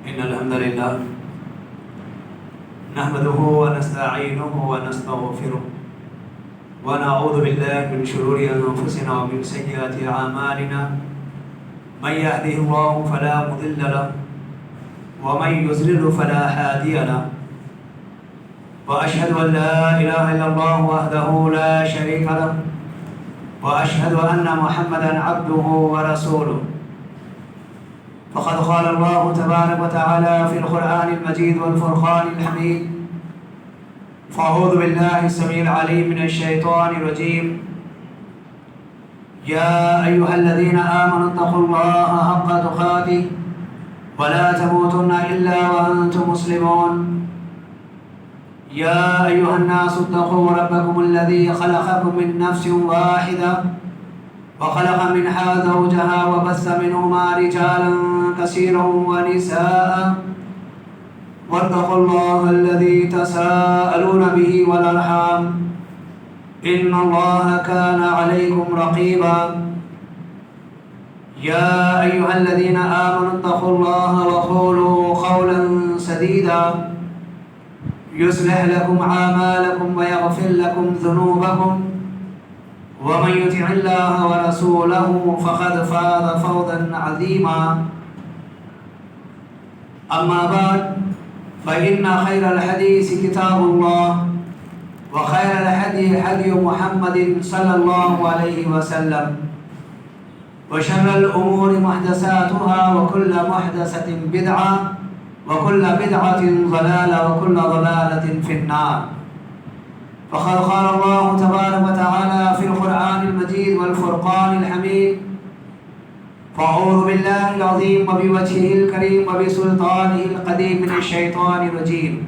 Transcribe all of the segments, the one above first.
إن الحمد لله نحمده ونستعينه ونستغفره ونعوذ بالله من شرور أنفسنا ومن سيئات أعمالنا من يهده الله فلا مضل له ومن يضلل فلا هادي له وأشهد أن لا إله إلا الله وحده لا شريك له وأشهد أن محمدا عبده ورسوله فقد قال الله تبارك وتعالى في القرآن المجيد والفرقان الحميد فأعوذ بالله السميع العليم من الشيطان الرجيم يا أيها الذين آمنوا اتقوا الله حق تقاته ولا تموتن إلا وأنتم مسلمون يا أيها الناس اتقوا ربكم الذي خلقكم من نفس واحدة وخلق منها زوجها وبث منهما رجالا كثيرا ونساء واتقوا الله الذي تساءلون به والأرحام إن الله كان عليكم رقيبا يا أيها الذين آمنوا اتقوا الله وقولوا قولا سديدا يصلح لكم أعمالكم ويغفر لكم ذنوبكم ومن يطع الله ورسوله فقد فاز فوزا عظيما أما بعد فإن خير الحديث كتاب الله وخير الهدي هدي محمد صلى الله عليه وسلم وشر الأمور محدثاتها وكل محدثة بدعة وكل بدعة ضلالة وكل ضلالة في النار فقد قال الله تبارك وتعالى في القرآن المجيد والفرقان الحميد فأعوذ بالله العظيم وبوجهه الكريم وبسلطانه القديم من الشيطان الرجيم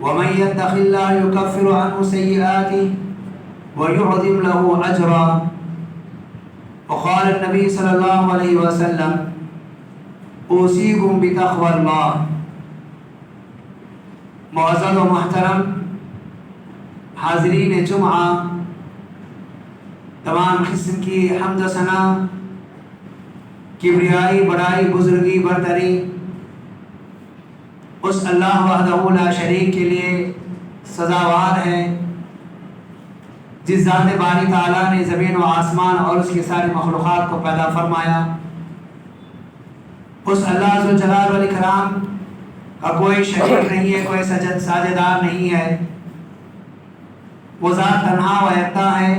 ومن يتق الله يكفر عنه سيئاته ويعظم له أجرا وقال النبي صلى الله عليه وسلم اوصیکم بتقوی اللہ. معزز و محترم حاضرین جمعہ، تمام قسم کی حمد و ثنا، کبریائی، بڑائی، بزرگی، برتری اس اللہ وحدہ لا شریک کے لیے سزاوار ہے جس ذات باری تعالیٰ نے زمین و آسمان اور اس کی ساری مخلوقات کو پیدا فرمایا. اس اللہ ذو جلال والاکرام کا کوئی شریک نہیں ہے، کوئی ساجدار نہیں ہے. وہ ذات تنہا و یکتا ہے.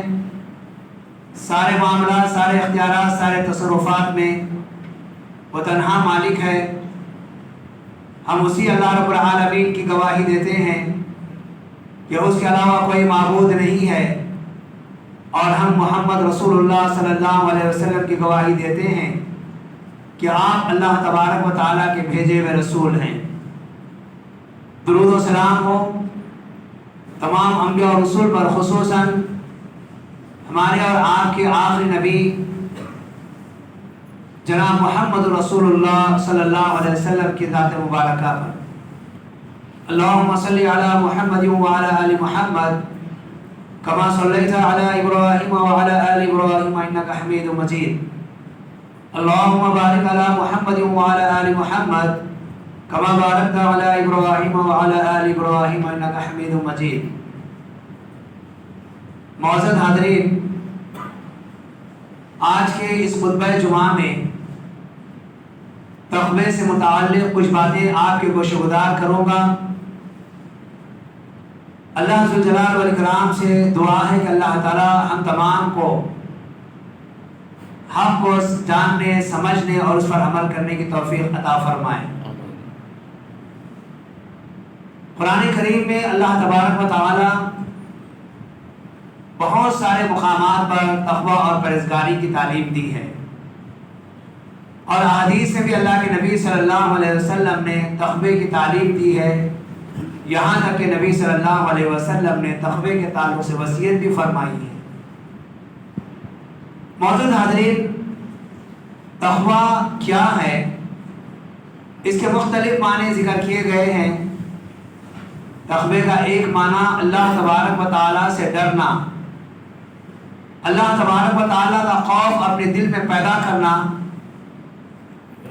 سارے معاملات، سارے اختیارات، سارے تصرفات میں وہ تنہا مالک ہے. ہم اسی اللہ رب العالمین کی گواہی دیتے ہیں کہ اس کے علاوہ کوئی معبود نہیں ہے، اور ہم محمد رسول اللہ صلی اللہ علیہ وسلم کی گواہی دیتے ہیں کہ آپ اللہ تبارک و تعالیٰ کے بھیجے ہوئے رسول ہیں. درود و سلام ہو تمام انبیاء اور رسول پر، خصوصاً ہمارے اور آپ کے آخری نبی جناب محمد رسول اللہ صلی اللہ علیہ وسلم کی ذات مبارکہ پر. اللہم صلی علی محمد وعلی آل محمد کما صلیت علی ابراہیم وعلی آل ابراہیم انک حمید مجید. اللهم بارك على محمد وعلى آل محمد كما باركت على إبراهيم وعلى آل إبراهيم إنك حميد مجيد. معزز حاضرین، آج کے اس خطبہ جمعہ میں تقوی سے متعلق کچھ باتیں آپ کے گوش گزار کروں گا. اللہ ذو جلال والاکرام سے دعا ہے کہ اللہ تعالی ہم تمام کو حق کو جاننے، سمجھنے اور اس پر عمل کرنے کی توفیق عطا فرمائے. قرآن کریم میں اللہ تبارک و تعالی بہت سارے مقامات پر تقوی اور پرہیزگاری کی تعلیم دی ہے، اور احادیث میں بھی اللہ کے نبی صلی اللہ علیہ وسلم نے تقوی کی تعلیم دی ہے. یہاں تک کہ نبی صلی اللہ علیہ وسلم نے تقوی کے تعلق سے وصیت بھی فرمائی ہے. معزز حاضرین، تقوی کیا ہے؟ اس کے مختلف معنی ذکر کیے گئے ہیں. تقوی کا ایک معنی اللہ تبارک و تعالیٰ سے ڈرنا، اللہ تبارک و تعالیٰ کا خوف اپنے دل میں پیدا کرنا،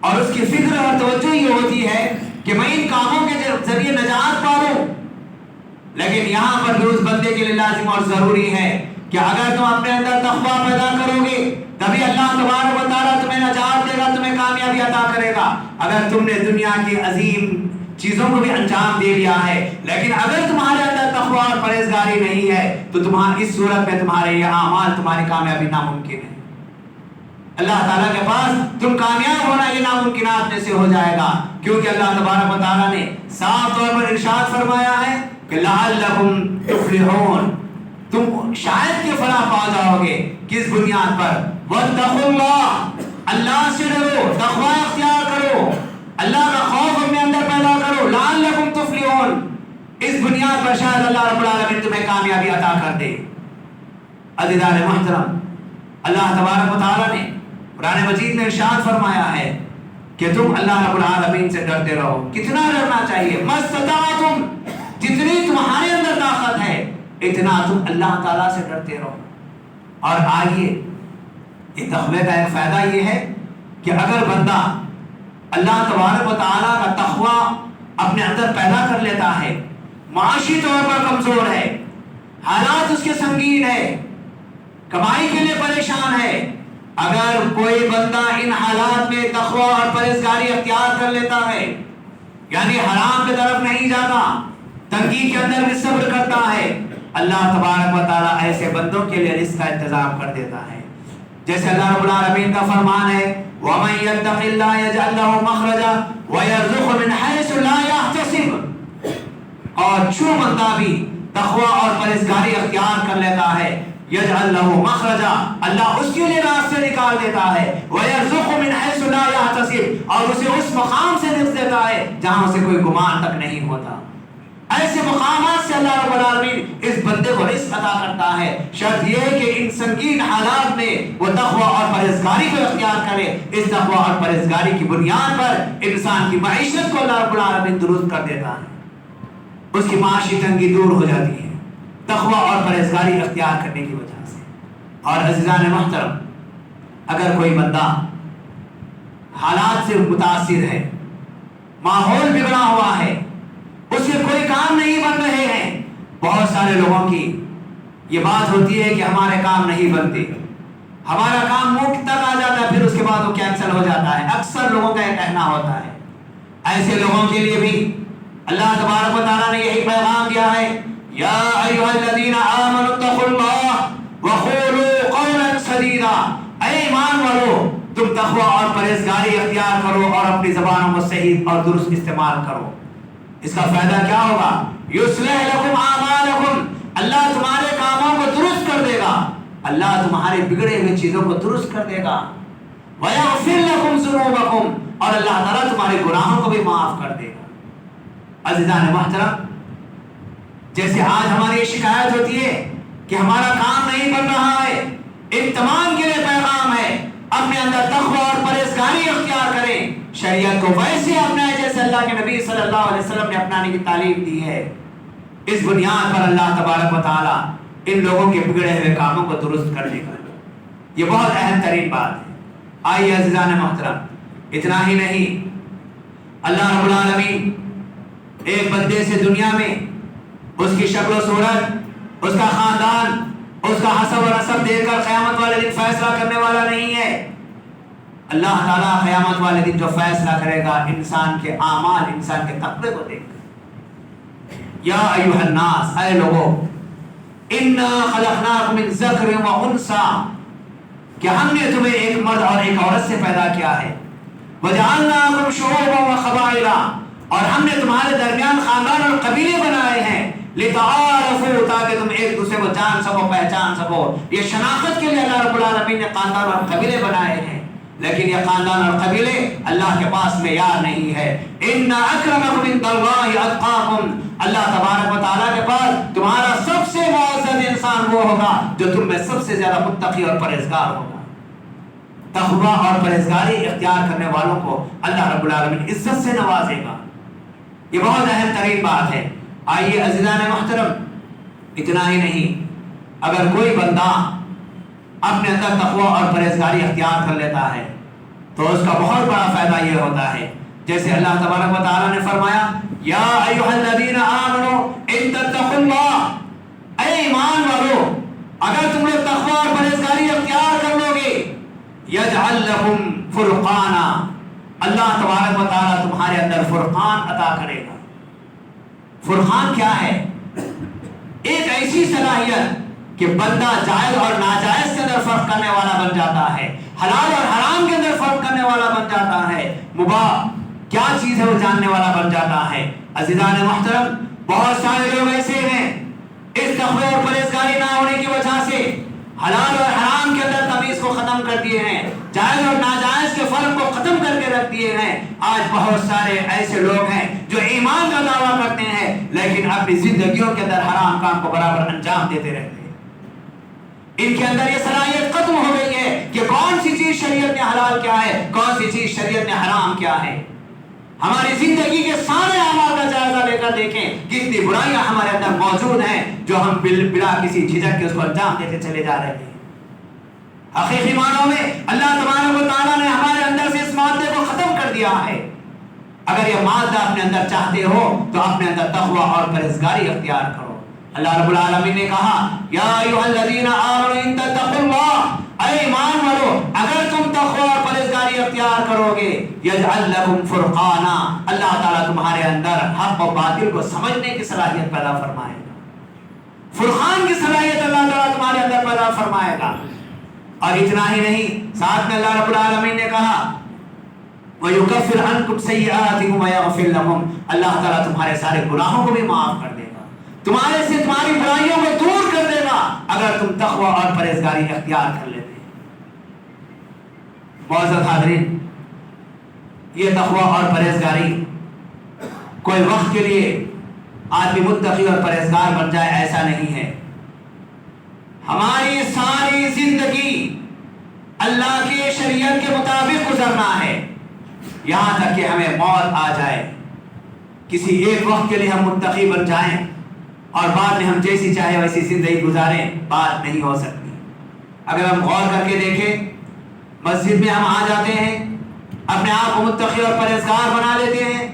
اور اس کی فکر اور توجہ یہ ہوتی ہے کہ میں ان کاموں کے ذریعے نجات پالوں. لیکن یہاں پر بھی اس بندے کے لیے لازم اور ضروری ہے کہ اگر تم اپنے اندر تقویٰ پیدا کرو گے تبھی اللہ تبارک و تعالیٰ تمہیں نجات دے گا, تمہیں کامیابی عطا کرے گا. اگر تم نے دنیا کی عظیم چیزوں کو بھی انجام دے لیا ہے لیکن اگر تمہارے اندر تقویٰ اور پرہیزگاری نہیں ہے تو تمہاری اس صورت میں تمہارے یہ اعمال تمہاری کامیابی ناممکن ہے. اللہ تعالیٰ کے پاس تم کامیاب ہونا یہ ناممکنات میں سے ہو جائے گا, کیونکہ اللہ تبارک و تعالیٰ نے صاف طور پر ارشاد فرمایا ہے کہ لعلکم تفلحون, تم شاید کہ فلاح پا جاؤ گے. کس بنیاد پر؟ واتقوا اللہ, اللہ سے ڈرو, تقویٰ اختیار کرو, اللہ کا خوف اپنے اندر پیدا کرو. لعلکم تفلحون, اس بنیاد پر شاید اللہ رب العالمین تمہیں کامیابی عطا کر دے. عزیزان محترم, اللہ تبارک و تعالیٰ نے قرآن مجید میں ارشاد فرمایا ہے کہ تم اللہ رب العالمین سے ڈرتے رہو. کتنا ڈرنا چاہیے؟ مستطاعتم, جتنی تمہارے اندر طاقت ہے اتنا تم اللہ تعالیٰ سے ڈرتے رہو. اور آئیے, یہ تقوی کا ایک فائدہ یہ ہے کہ اگر بندہ اللہ تبارک و تعالیٰ کا تقوی اپنے اندر پیدا کر لیتا ہے, معاشی طور پر کمزور ہے, حالات اس کے سنگین ہے, کمائی کے لیے پریشان ہے, اگر کوئی بندہ ان حالات میں تقوی اور پرہیزگاری اختیار کر لیتا ہے, یعنی حرام کی طرف نہیں جاتا, تنگی کے اندر بھی صبر کرتا ہے, اللہ تبارک و تعالیٰ ایسے بندوں کے لیے رزق کا انتظام کر دیتا ہے. جیسے اللہ رب العالمین کا فرمان ہے وَمَن يَتَّقِ اللَّهَ يَجْعَل لَّهُ مَخْرَجًا وَيَرْزُقْهُ مِنْ حَيْثُ لَا يَحْتَسِبُ, اور جو بندہ بھی تقوی اور پرہیزگاری اختیار کر لیتا ہے یجعل لہ مخرجا, اللہ اس کے لیے راستے نکال دیتا ہے, وَيَرْزُقْهُ مِنْ حَيْثُ لَا يَحْتَسِبُ, اور اسے اس مقام سے رزق دیتا ہے جہاں اسے کوئی گمان تک نہیں ہوتا. ایسے مقامات سے اللہ رب العالمین اس بندے کو رزق عطا کرتا ہے. شرط یہ ہے کہ ان سنگین حالات میں وہ تقوی اور پرہیزگاری کو اختیار کرے. اس تقوی اور پرہیزگاری کی بنیاد پر انسان کی معیشت کو اللہ رب العالمین درست کر دیتا ہے, اس کی معاشی تنگی دور ہو جاتی ہے تقوی اور پرہیزگاری اختیار کرنے کی وجہ سے. اور عزیزان محترم, اگر کوئی بندہ حالات سے متاثر ہے, ماحول بگڑا ہوا ہے, اس کے کوئی کام نہیں بن رہے ہیں, بہت سارے لوگوں کی یہ بات ہوتی ہے کہ ہمارے کام نہیں بنتے, ہمارا کام منہ تک آ جاتا ہے پھر اس کے بعد وہ کینسل ہو جاتا ہے, اکثر لوگوں کا یہ کہنا ہوتا ہے. ایسے لوگوں کے لیے بھی اللہ تبارک و تعالیٰ نے یہی پیغام دیا ہے یا ایھا الذین آمنوا اتقوا اللہ وقولوا قولا سدیدا, اے ایمان والو تم تقوی اور پرہیزگاری اختیار کرو اور اپنی زبانوں کو صحیح اور درست استعمال کرو. اس کا فائدہ کیا ہوگا؟ یصلح لکم اعمالکم, اللہ تمہارے کاموں کو درست کر دے گا, اللہ تمہارے بگڑے ہوئے چیزوں کو درست کر دے گا. ویغفر لکم ذنوبکم, اور اللہ تعالیٰ تمہارے گناہوں کو بھی معاف کر دے گا. عزیزان محترم, جیسے آج ہماری یہ شکایت ہوتی ہے کہ ہمارا کام نہیں بن رہا ہے, ان تمام کے لیے پیغام ہے اپنے اندر تقوی اور پرہیزگاری اختیار کریں, شریعت کو ویسے اپنائیں جیسے اللہ کے نبی صلی اللہ علیہ وسلم نے اپنانے کی تعلیم دی ہے. اس بنیاد پر اللہ تبارک و تعالیٰ ان لوگوں کے بگڑے ہوئے کاموں کو درست کر دے گا. یہ بہت اہم ترین بات ہے. آئیے عزیزان محترم, اتنا ہی نہیں, اللہ رب العالمین ایک بندے سے دنیا میں اس کی شکل و صورت, اس کا خاندان, اس کا حسب و نسب دیکھ کر قیامت والے دن فیصلہ کرنے والا نہیں ہے. اللہ تعالیٰ قیامت والے دن جو فیصلہ کرے گا انسان کے اعمال, انسان کے تقوی کو دیکھ کر. یا ایھا الناس, اے لوگو, انا خلقناکم من ذکر و انثی, کہ ہم نے تمہیں ایک مرد اور ایک عورت سے پیدا کیا ہے. وجعلناکم شعوبا و قبائل, اور ہم نے تمہارے درمیان خاندان اور قبیلے بنائے ہیں. لتعارفوا, تاکہ تم ایک دوسرے کو جان سکو, پہچان سکو. یہ شناخت کے لیے اللہ رب العالمین نے خاندان اور قبیلے بنائے ہیں, لیکن یہ خاندان اور قبیلے اللہ کے پاس معیار نہیں ہے. ان اکرمکم عند اللہ اتقاکم, اللہ تبارک و تعالیٰ کے پاس تمہارا سب سے معزز انسان وہ ہوگا جو تم میں سب سے زیادہ متقی اور پرہیزگار ہوگا. تقوی اور پرہیزگاری اختیار کرنے والوں کو اللہ رب العالمین عزت سے نوازے گا. یہ بہت اہم ترین بات ہے. آئیے عزیزان محترم, اتنا ہی نہیں, اگر کوئی بندہ اپنے اندر تقوی اور پرہیزگاری اختیار کر لیتا ہے تو اس کا بہت بڑا فائدہ یہ ہوتا ہے جیسے اللہ تبارک و تعالیٰ نے فرمایا یا ایھا الذین آمنوا ان تتقوا اللہ، اے ایمان والو اگر تم لوگ تقوی اور پرہیزگاری اختیار کر لو گے یجعل لکم فرقانا، اللہ تبارک و تعالیٰ تمہارے اندر فرقان عطا کرے گا۔ فرقان کیا ہے؟ ایک ایسی صلاحیت کہ بندہ جائز اور ناجائز کے اندر فرق کرنے والا بن جاتا ہے، حلال اور حرام کے اندر فرق کرنے والا بن جاتا ہے، مباح کیا چیز ہے وہ جاننے والا بن جاتا ہے۔ عزیزان محترم، بہت سارے لوگ ایسے ہیں اس تقوی اور پرہیزگاری نہ ہونے کی وجہ سے حلال اور حرام کے اندر تمیز کو ختم کر دیے ہیں، جائز اور ناجائز کے فرق کو ختم کر کے رکھ دیے ہیں۔ آج بہت سارے ایسے لوگ ہیں جو ایمان کا دعویٰ کرتے ہیں لیکن اپنی زندگیوں کے اندر حرام کام کو برابر انجام دیتے رہتے ہیں۔ ان کے اندر یہ صلاحیت ختم ہو گئی ہے کہ کون سی چیز شریعت میں حلال کیا ہے، کون سی چیز شریعت میں حرام کیا ہے۔ ہماری زندگی کے سارے اعمال کا جائزہ لے کر دیکھیں کتنی برائیاں ہمارے اندر موجود ہیں جو ہم بلا کسی جھجک کے اس کو انجام دیتے چلے جا رہے ہیں۔ حقیقی معنوں میں اللہ تبارک و تعالیٰ نے ہمارے اندر سے اس مادے کو ختم کر دیا ہے۔ اگر یہ مادہ اپنے اندر چاہتے ہو تو اپنے اندر تقوی اور پرہیزگاری اختیار کرو۔ اللہ رب العالمین نے کہا یا ایھا الذین آمنوا ان تتقوا اللہ، اے ایمان والو اگر تم تقوی اور پرہیزگاری اختیار کرو گے یجعل لکم فرقانا، اللہ تعالیٰ تمہارے اندر حق و باطل کو سمجھنے کی صلاحیت پیدا فرمائے گا، فرقان کی صلاحیت اللہ تعالیٰ تمہارے اندر پیدا فرمائے گا۔ اور اتنا ہی نہیں، ساتھ میں اللہ رب العالمین نے کہا وَيُكَفِّرْ عَنْكُمْ سَيِّئَاتِكُمْ وَيَغْفِرْ لَكُمْ، اللہ تعالیٰ تمہارے سارے گناہوں کو بھی معاف کر دے گا، تمہارے سے تمہاری برائیوں کو دور کر دے گا اگر تم تقوی اور پرہیزگاری اختیار کر لیتے ہیں۔ معزز حاضرین، یہ تقوی اور پرہیزگاری کوئی وقت کے لیے آدمی متقی اور پرہیزگار بن جائے ایسا نہیں ہے، ہماری ساری زندگی اللہ کی شریعت کے مطابق گزرنا ہے یہاں تک کہ ہمیں موت آ جائے۔ کسی ایک وقت کے لیے ہم متقی بن جائیں اور بعد میں ہم جیسی چاہے ویسی زندگی گزاریں، بات نہیں ہو سکتی۔ اگر ہم غور کر کے دیکھیں، مسجد میں ہم آ جاتے ہیں، اپنے آپ کو متقی اور پرہیزگار بنا لیتے ہیں،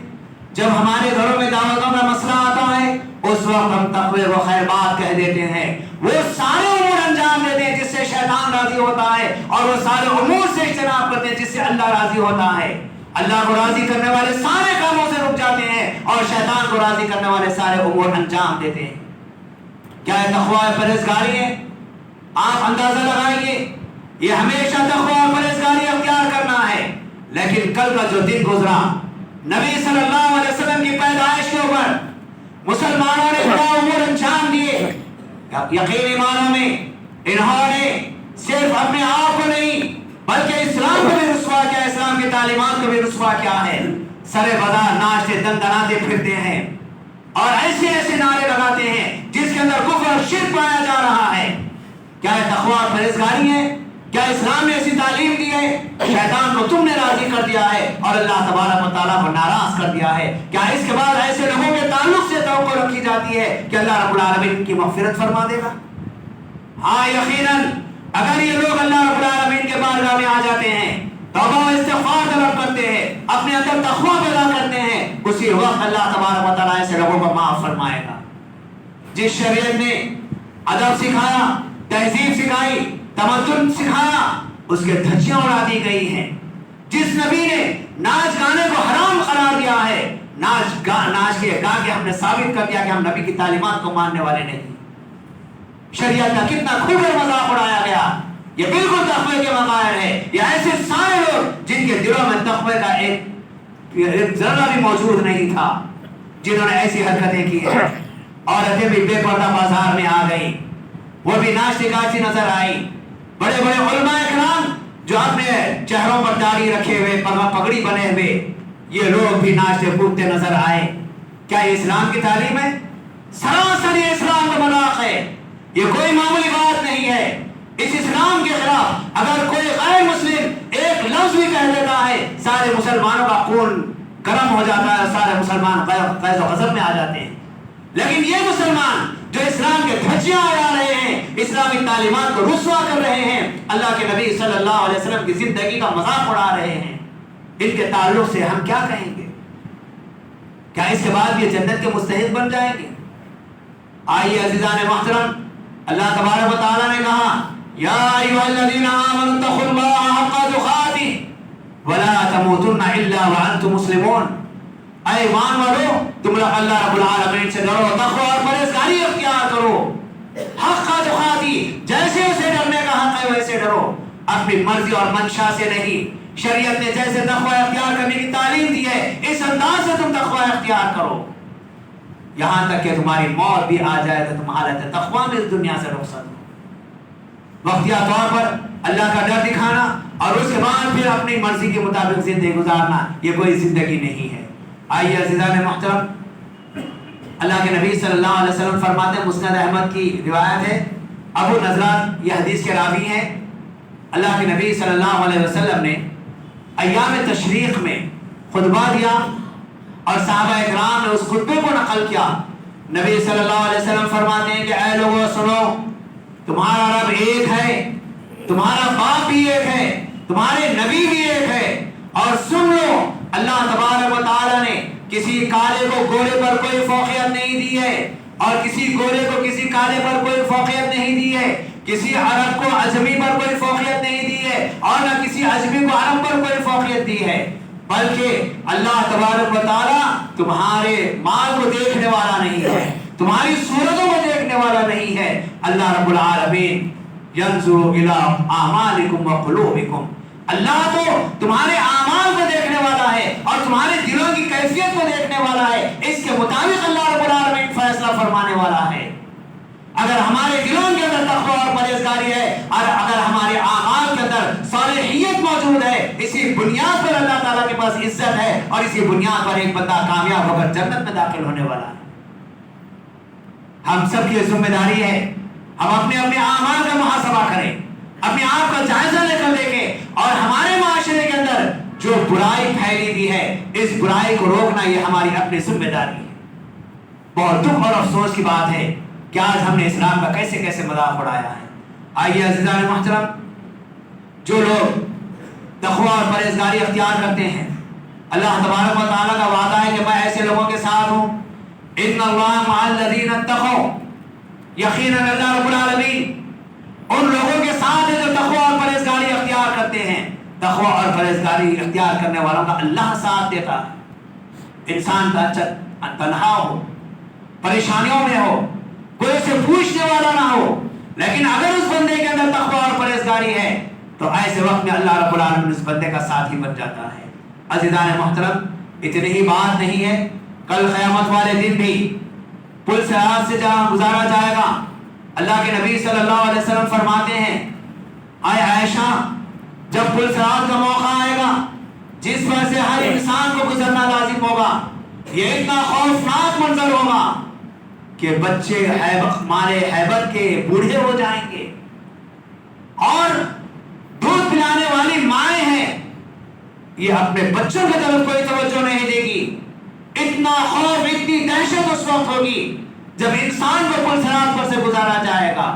جب ہمارے گھروں میں دعوتوں کا مسئلہ آتا ہے اس وقت ہم تقوی و خیر بات کہہ دیتے ہیں، وہ سارے امور انجام دیتے ہیں جس سے شیطان راضی ہوتا ہے اور وہ سارے امور سے اجتناب کرتے ہیں جس سے اللہ راضی ہوتا ہے۔ اللہ کو راضی کرنے والے سارے کاموں سے رک جاتے ہیں اور شیطان کو راضی کرنے والے سارے امور انجام دیتے ہیں۔ کیا یہ تقوی اور پرہیزگاری ہے؟ آپ اندازہ لگائیے، یہ ہمیشہ تقوی اور پرہیزگاری اختیار کرنا ہے، لیکن کل کا جو دن گزرا نبی صلی اللہ علیہ وسلم کی پیدائش کے اوپر مسلمانوں نے کیا امور انجام دیے، یقینی معنوں میں انہوں نے صرف اپنے آپ کو نہیں بلکہ اسلام کو بھی رسوا کیا، اسلام کی تعلیمات کو بھی رسوا کیا ہے۔ سرے بازار ناچتے دندناتے پھرتے ہیں اور ایسے ایسے نعرے لگاتے ہیں جس کے اندر کفر اور شرک پایا جا رہا ہے۔ کیا یہ تقوی اور پرہیزگاری ہے؟ کیا اسلام نے ایسی تعلیم دی ہے؟ شیطان کو تم نے راضی کر دیا ہے اور اللہ تبارک و تعالیٰ کو ناراض کر دیا ہے۔ کیا اس کے بعد ایسے لوگوں کے تعلق سے توقع رکھی جاتی ہے کہ اللہ رب العالمین کی مغفرت فرما دے گا؟ ہاں یقیناً، اگر یہ لوگ اللہ رب العالمین کے بارگاہ میں آ جاتے ہیں، توبہ و استغفار طلب کرتے ہیں، اپنے اندر تقوی پیدا کرتے ہیں، اسی وقت اللہ تبارک و تعالیٰ ایسے لوگوں کو معاف فرمائے گا۔ جس شریعت نے ادب سکھایا، تہذیب سکھائی، تمدن سکھایا، اس کے دھجیاں اڑا دی گئی ہیں۔ جس نبی نے ناچ گانے کو حرام قرار دیا ہے، ناچ کے گا کے ہم نے ثابت کر دیا کہ ہم نبی کی تعلیمات کو ماننے والے نہیں۔ شریعت کا کتنا کھل کر مذاق اڑایا گیا، یہ بالکل تقوی کے مغائر ہے۔ یہ ایسے سارے لوگ جن کے دلوں میں تقوی کا ایک ذرہ بھی موجود نہیں تھا، جنہوں نے ایسی حرکتیں کی ہیں۔ عورتیں بھی بے پردہ بازار میں آ گئی، وہ بھی ناچتی گاتی نظر آئی۔ بڑے بڑے علماء کرام جو اپنے چہروں پر داڑھی رکھے ہوئے، پگڑی بنے ہوئے، یہ لوگ بھی ناچتے کودتے نظر آئے۔ کیا یہ اسلام کی تعلیم ہے؟ سراسر یہ اسلام کا مذاق ہے، یہ کوئی معمولی بات نہیں ہے۔ اس اسلام کے خلاف اگر کوئی غیر مسلم ایک لفظ بھی کہہ دیتا ہے، سارے مسلمانوں کا خون گرم ہو جاتا ہے، سارے مسلمان غیظ و غضب میں آ جاتے ہیں۔ لیکن یہ مسلمان جو اسلام کے دھجیاں اڑا رہے ہیں، اسلامی تعلیمات کو رسوا کر رہے ہیں، اللہ کے نبی صلی اللہ علیہ وسلم کی زندگی کا مذاق اڑا رہے ہیں، ان کے تعلق سے ہم کیا کہیں گے؟ کیا اس کے بعد یہ جنت کے مستحق بن جائیں گے؟ آئیے عزیزان محترم، اللہ تبارک و تعالیٰ نے کہا یا ایھا الذین آمنوا اتقوا اللہ حق تقاتہ ولا تموتن الا وانتم مسلمون۔ اے ایمان والو، تم لوگ اللہ رب العالمین سے ڈرو، تقوی اور پرہیزگاری اختیار کرو، حق تقاتہ، جیسے اسے ڈرنے کا حق ہے ویسے ڈرو، اپنی مرضی اور منشا سے نہیں۔ شریعت نے جیسے تقوی اختیار کرنے کی تعلیم دی ہے، اس انداز سے تم تقوی اختیار کرو، یہاں تک کہ تمہاری موت بھی آ جائے تو تم حالت تقوی میں اس دنیا سے رخصت ہو۔ وقتیہ طور پر اللہ کا ڈر دکھانا اور اس کے بعد پھر اپنی مرضی کے مطابق زندگی گزارنا، یہ کوئی زندگی نہیں ہے۔ آئیے عزیزان محترم، اللہ کے نبی صلی اللہ علیہ وسلم فرماتے ہیں، مسند احمد کی روایت ہے، ابو نضرات یہ حدیث کے راوی ہیں، اللہ کے نبی صلی اللہ علیہ وسلم نے ایام تشریق میں خطبہ دیا اور صحابہ اکرام نے اس خطبے کو نقل کیا۔ نبی صلی اللہ علیہ وسلم فرماتے ہیں کہ اے لوگوں سنو، تمہارا رب ایک ہے، تمہارا باپ بھی ایک ہے، تمہارے نبی بھی ایک ہے، اور سن لو اللہ تبارک و تعالیٰ نے کسی کالے کو گورے پر کوئی فوقیت نہیں دی ہے، اور کسی گورے کو کسی کالے پر کوئی فوقیت نہیں دی ہے، کسی عرب کو عجمی پر کوئی فوقیت نہیں دی ہے، اور نہ کسی عجمی کو عرب پر کوئی فوقیت دی ہے، بلکہ اللہ تبارک و تعالیٰ تمہارے مال کو دیکھنے والا نہیں ہے، تمہاری صورتوں کو دیکھنے والا نہیں ہے۔ اللہ رب العالمین ینظر الی اعمالکم وقلوبکم، اللہ تو تمہارے اعمال کو دیکھنے والا ہے اور تمہارے دلوں کی کیفیت کو دیکھنے والا ہے، اس کے مطابق اللہ رب العالمین فیصلہ فرمانے والا ہے۔ اگر ہمارے دلوں کے اندر تقوی اور پرہیزگاری ہے، اور اگر ہمارے اعمال کے اندر صالحیت موجود ہے، اسی بنیاد پر اللہ تعالیٰ کے پاس عزت ہے، اور اسی بنیاد پر ایک بندہ کامیاب ہو کر جنت میں داخل ہونے والا ہے۔ ہم سب کی ذمہ داری ہے ہم اپنے اپنے اعمال کا محاسبہ کریں، اپنے آپ کا جائزہ لے کر دیکھیں، اور ہمارے معاشرے کے اندر جو برائی پھیلی ہوئی ہے، اس برائی کو روکنا یہ ہماری اپنی ذمہ داری ہے۔ بہت دکھ اور افسوس کی بات ہے کہ آج ہم نے اسلام کا کیسے کیسے مذاق اڑایا ہے۔ آئیے عزیزان محترم، جو لوگ تقوی اور پرہیزگاری اختیار کرتے ہیں، اللہ تبارک و تعالیٰ کا وعدہ ہے کہ میں ایسے لوگوں کے ساتھ ہوں، ان اللہ مع الذین اتقوا، یقیناً اللہ رب العالمین ان لوگوں کے ساتھ ہے جو تقوی اور پرہیزگاری اختیار کرتے ہیں۔ تقوی اور پرہیزگاری اختیار کرنے والوں کا اللہ ساتھ دیتا ہے۔ انسان تنہا ہو، پریشانیوں میں ہو، کوئی اسے پوچھنے والا نہ ہو، لیکن اگر اس بندے کے اندر تقوی اور پرہیزگاری ہے تو ایسے وقت میں اللہ رب العالمین اس بندے کا ساتھی بن جاتا ہے۔ عزیزان محترم، اتنی ہی بات نہیں ہے، کل قیامت والے دن بھی پل صراط سے جہاں گزارا جائے گا، اللہ کے نبی صلی اللہ علیہ وسلم فرماتے ہیں، اے عائشہ، جب پل صراط کا موقع آئے گا جس پر سے ہر انسان کو گزرنا لازم ہوگا، یہ اتنا خوفناک منظر ہوگا کہ بچے مارے حیبت کے بوڑھے ہو جائیں گے، اور دودھ پلانے والی مائیں ہیں یہ اپنے بچوں کی طرف کوئی توجہ نہیں دے گی۔ اتنا خوف، اتنی دہشت اس وقت ہوگی جب انسان کو پل صراط پر سے گزارا جائے گا۔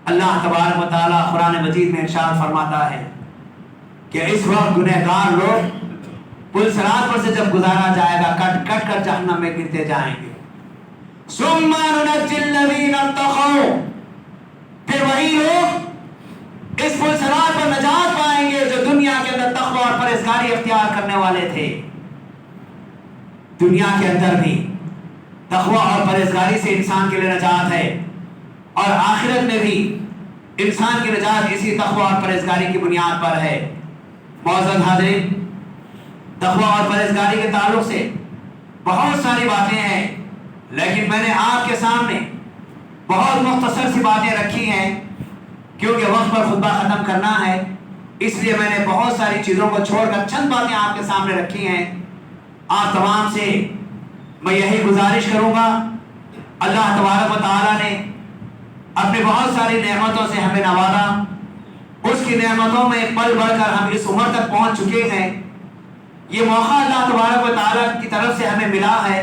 اللہ تبارک و تعالیٰ قرآن مجید میں ارشاد فرماتا ہے کہ اس وقت گنہگار لوگ پل صراط پر سے جب گزارا جائے گا، کٹ کٹ کر جہنم میں گرتے جائیں گے۔ ثم ننجی الذین اتقوا، پھر وہی لوگ اس پل صراط پر نجات پائیں گے جو دنیا کے اندر تقوی اور پرہیزگاری اختیار کرنے والے تھے۔ دنیا کے اندر بھی تقوی اور پرہیزگاری سے انسان کے لیے نجات ہے، اور آخرت میں بھی انسان کی نجات اسی تقوی اور پرہیزگاری کی بنیاد پر ہے۔ معزز حاضرین، تقوی اور پرہیزگاری کے تعلق سے بہت ساری باتیں ہیں، لیکن میں نے آپ کے سامنے بہت مختصر سی باتیں رکھی ہیں، کیونکہ وقت پر خطبہ ختم کرنا ہے، اس لیے میں نے بہت ساری چیزوں کو چھوڑ کر چند باتیں آپ کے سامنے رکھی ہیں۔ آپ تمام سے میں یہی گزارش کروں گا، اللہ تبارک و تعالیٰ نے اپنے بہت ساری نعمتوں سے ہمیں نوازا، اس کی نعمتوں میں پل بڑھ کر ہم اس عمر تک پہنچ چکے ہیں۔ یہ موقع اللہ تبارک و تعالیٰ کی طرف سے ہمیں ملا ہے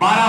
12